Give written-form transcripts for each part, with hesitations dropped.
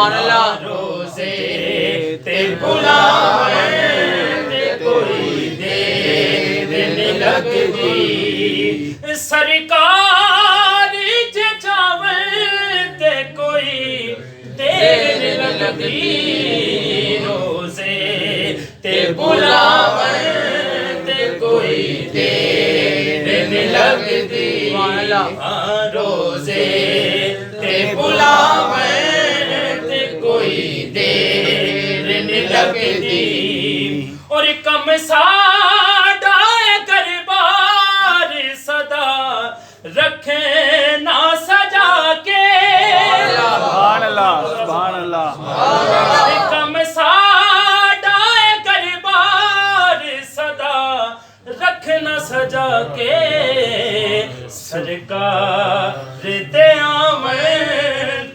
सुभान अल्लाह। रोजे ते बुलावे ते कोई देर नहीं लगदी सरकार च जावे ते कोई देर नहीं लगदी रोजे ते बुलावे ते कोई देर नहीं लगदी रोजे ते बुलावे ते कोई देर नहीं लगदी और कम साडा गरबार सदा रखे ना सजा के सुभान अल्लाह सुभान अल्लाह। कम साडा गरबार सदा रखना सजा के सरकार ते आवे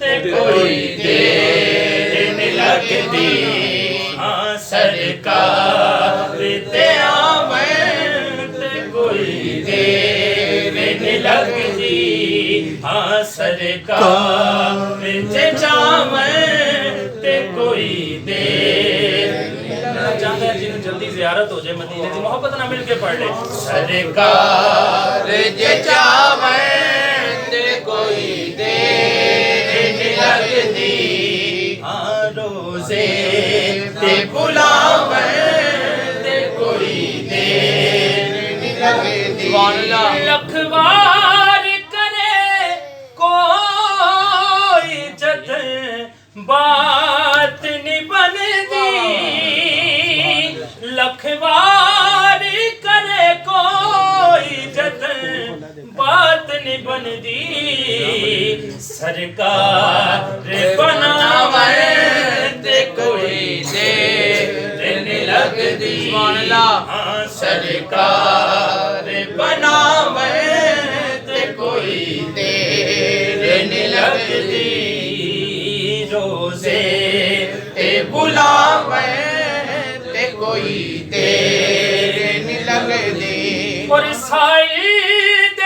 ते कोई देर नहीं लगदी हाँ सरकार ते आवे ते कोई देर नहीं लगदी हाँ सरकार ते जावे ते कोई देर चाहता है जिन्हें जल्दी ज़ियारत हो जाए मदीने की मोहब्बत ना मिलके पढ़ ले सरकार जे जावे ते कोई देर नहीं लगदी हाँ रोजे ते बुलावे ते कोई देर नहीं लगदी सुभान अल्लाह। लखवार करे कोई जतन बात नहीं बनदी लखवार करे कोई जतन बात नहीं बनदी सरकार बनावे ते कोई देर नहीं लगदी हाँ सरकार बनावे ते कोई देर नहीं लगदी रोजे ते बुलावे ते कोई देर नहीं लगदी और साईद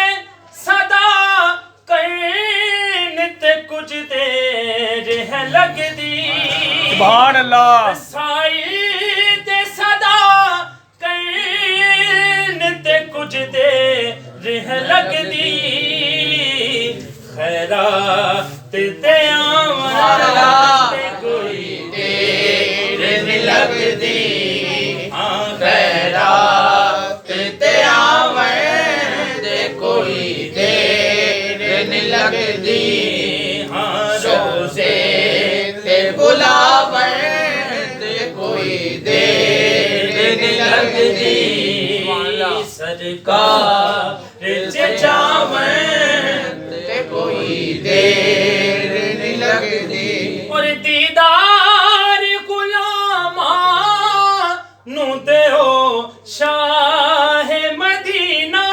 सदा कहीं ते कुछ देर है लगदी सुभान अल्लाह। साईद सदा कहीं ते कुछ देर है लगदी खैरात ते आवा ते कोई देर नहीं लगदी हाँ खैरात ते आवे ते कोई देर नहीं लगदी हाँ रोजे ते बुलावे ते कोई देर नहीं लगदी सरकार जे जावे ते कोई देर नहीं लगदी और दीदार गुलामा नू दे हो शाह मदीना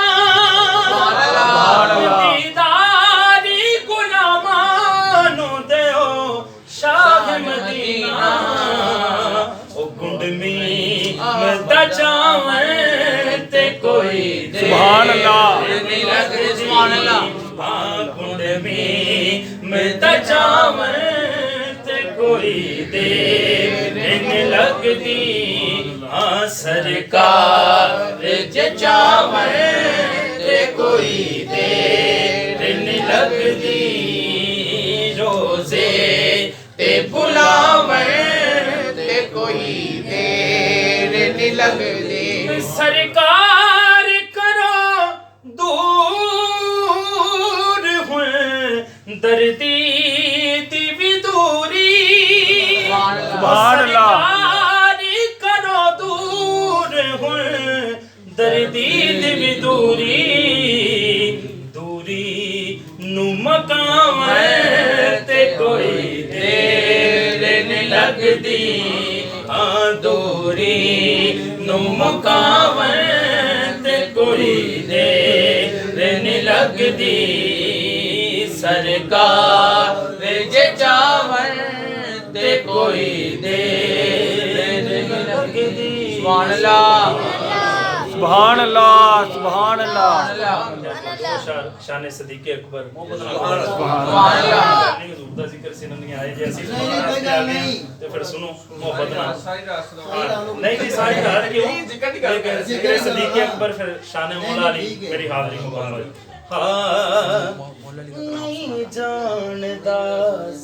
दीदार गुलामा नू दे हो शाह मदीना ओ गुंडमी मदा जावे ते कोई सुभान अल्लाह नहीं लगदी सुभान अल्लाह कुंड में जावे ते कोई देर नहीं लगदी हाँ सरकार जे जावे ते कोई देर नहीं लगदी रोजे ते बुलावे ते कोई देर नहीं लगदी सरकार करो दूर हुए दर्दी दी दूरी सुभान अल्लाह। करो दूर हुए दर्दी दी दूरी दूरी नु मकाम ते कोई देर नहीं लगदी हाँ दूरी नु मकाम ते कोई देर नहीं लगदी सरकार जे जावन ते कोई देर नहीं लगदी सुभान अल्लाह। सुभान अल्लाह सुभान अल्लाह शान सदीक़े अकबर सुभान हुजूर दा जिक्र सिनन नहीं आए जैसी तो फिर सुनो मोहब्बत ना नहीं जी सारी रात क्यों जिक्र सदीक़े अकबर फिर शान मौला अली मेरी हाज़री मुबारक नहीं जानदा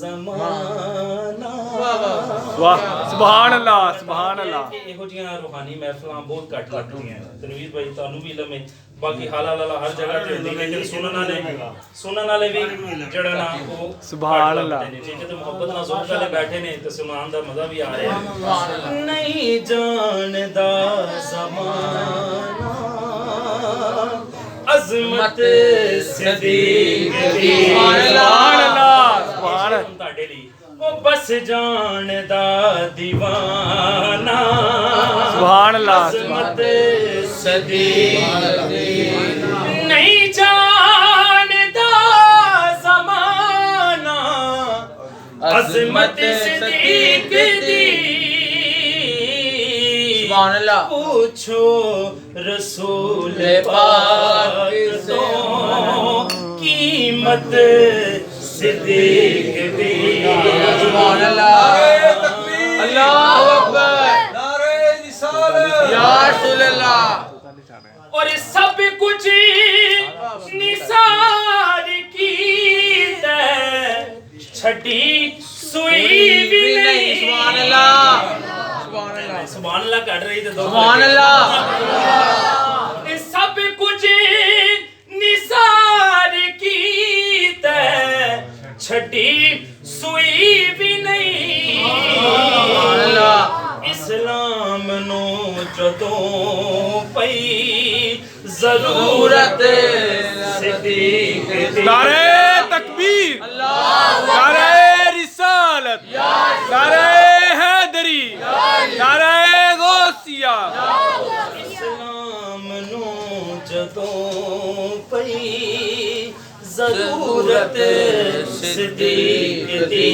ज़माना वाह सुभान अल्लाह सुभान अल्लाह ਇਹੋ ਜਿਹੀਆਂ ਰੂਹਾਨੀ ਮਹਿਫਲਾਂ ਬਹੁਤ ਘੱਟ ਲੱਗਦੀਆਂ ਤਨਵੀਰ ਭਾਈ ਤੁਹਾਨੂੰ ਵੀ ਇਲਮ ਹੈ ਬਾਕੀ ਹਾਲਾ ਲਾਲਾ ਹਰ ਜਗ੍ਹਾ ਤੇ ਹੁੰਦੀ ਲੇਕਿਨ ਸੁਣਨ ਵਾਲੇ ਵੀ ਜਿਹੜਾ ਨਾ ਉਹ ਸੁਭਾਨ ਅੱਲਾਹ ਜੇ ਤੇ ਮੁਹੱਬਤ ਨਾਲ ਸੁਣ ਵਾਲੇ ਬੈਠੇ ਨੇ ਤੇ ਸੁਣਾਉਣ ਦਾ ਮਜ਼ਾ ਵੀ ਆ ਰਿਹਾ ਨਹੀਂ ਜਾਣਦਾ ਜ਼ਮਾਨਾ अज़मत सिद्दीक़ दी सुभान अल्लाह सुभान ਤੁਹਾਡੇ ਲਈ ਉਹ ਬਸ ਜਾਣਦਾ دیਵਾਨਾ सुभान अल्लाह अज़मत सिद्दीक़ दी नहीं जानदा ज़माना अज़मत सिद्दीक़ दी सुभान अल्लाह पूछो रसूल पाक तो कीमत सिद्दीक़ दी सुभान अल्लाह अल्लाहु अकबर नारे रिसालत या रसूल अल्लाह और सब कुछ निसार की छठी सुई भी नहीं सुभान अल्लाह सुभान अल्लाह कर रही थे सुभान अल्लाह सब कुछ निसार की छठी सुई भी नहीं इस्लाम नो जदों पई जरूरत सिद्दीक़ दी नारे तकबीर नारे रिसालत नारे हैदरी नारे गौसिया इस्लाम नो जदों पई जरूरत सिद्दीक़ दी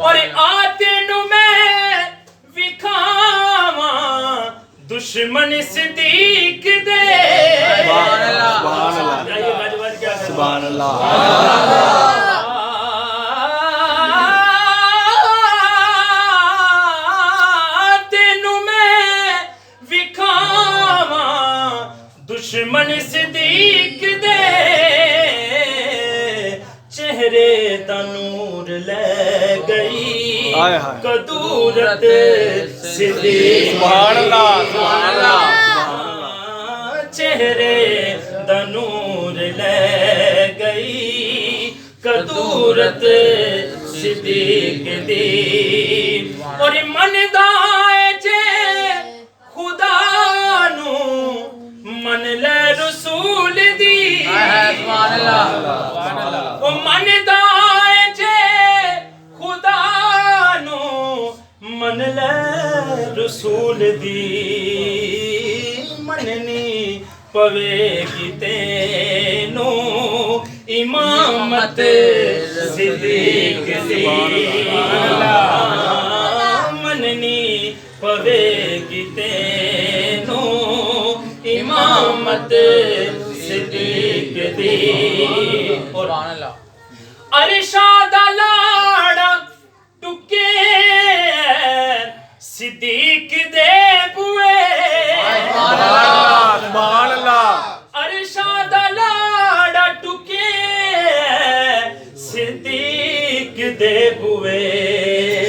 और आते नु मैं विखावा दुश्मन सिद्दीक़ दे सुभान अल्लाह सुभान अल्लाह दुश्मन सिद्दीक़ दे चेहरे दा नूर ले गई कदूरत सिद्दीक़ सुभान अल्लाह सुभान अल्लाह चेहरे दा नूर ले गई कदूरत सिद्दीक़ दी और मन दाए जे खुदा नू मन ले रसूल दी सुभान अल्लाह ओ मन दाए जे खुदा नो मन ले रसूल दी मननी पवेगी तेनो इमामत सिद्दीक़ दी मननी पवेगी तेनो इमामत सिद्दीक़ दी और अरशाद लाड़ा टुके सिद्दीक़ दे बुए सुभान अल्लाह अरशाद लाड़ा टुके सिद्दीक़ दे बुए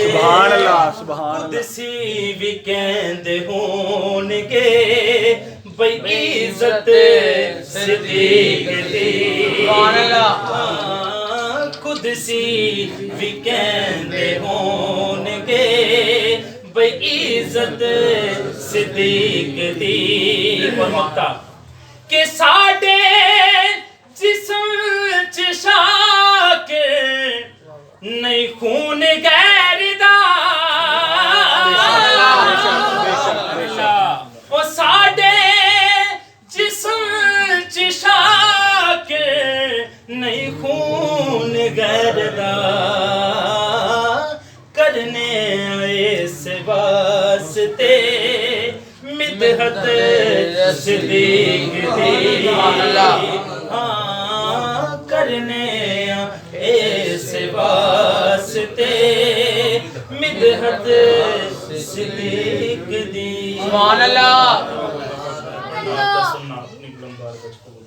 सुभान अल्लाह सुभान अल्लाह कुदसी भी कहंदे होणगे भाई इज्जत सिद्दीक़ दी सुभान अल्लाह कुदसी भी कहंदे होणगे भाई इज्जत सिद्दीक़ दी और मक्ता के साडे जिस्म च शाकिर नहीं खून गैर दा ओ साडे जिस्म च शाकिर नहीं खून गैर दा करने इस वास्ते मिदहत सिद्दीक दी हाँ करने इस वास्ते मिदहत सिद्दीक दी सुभान अल्लाह सुन्ना अपनी बुलंद बार को कबूल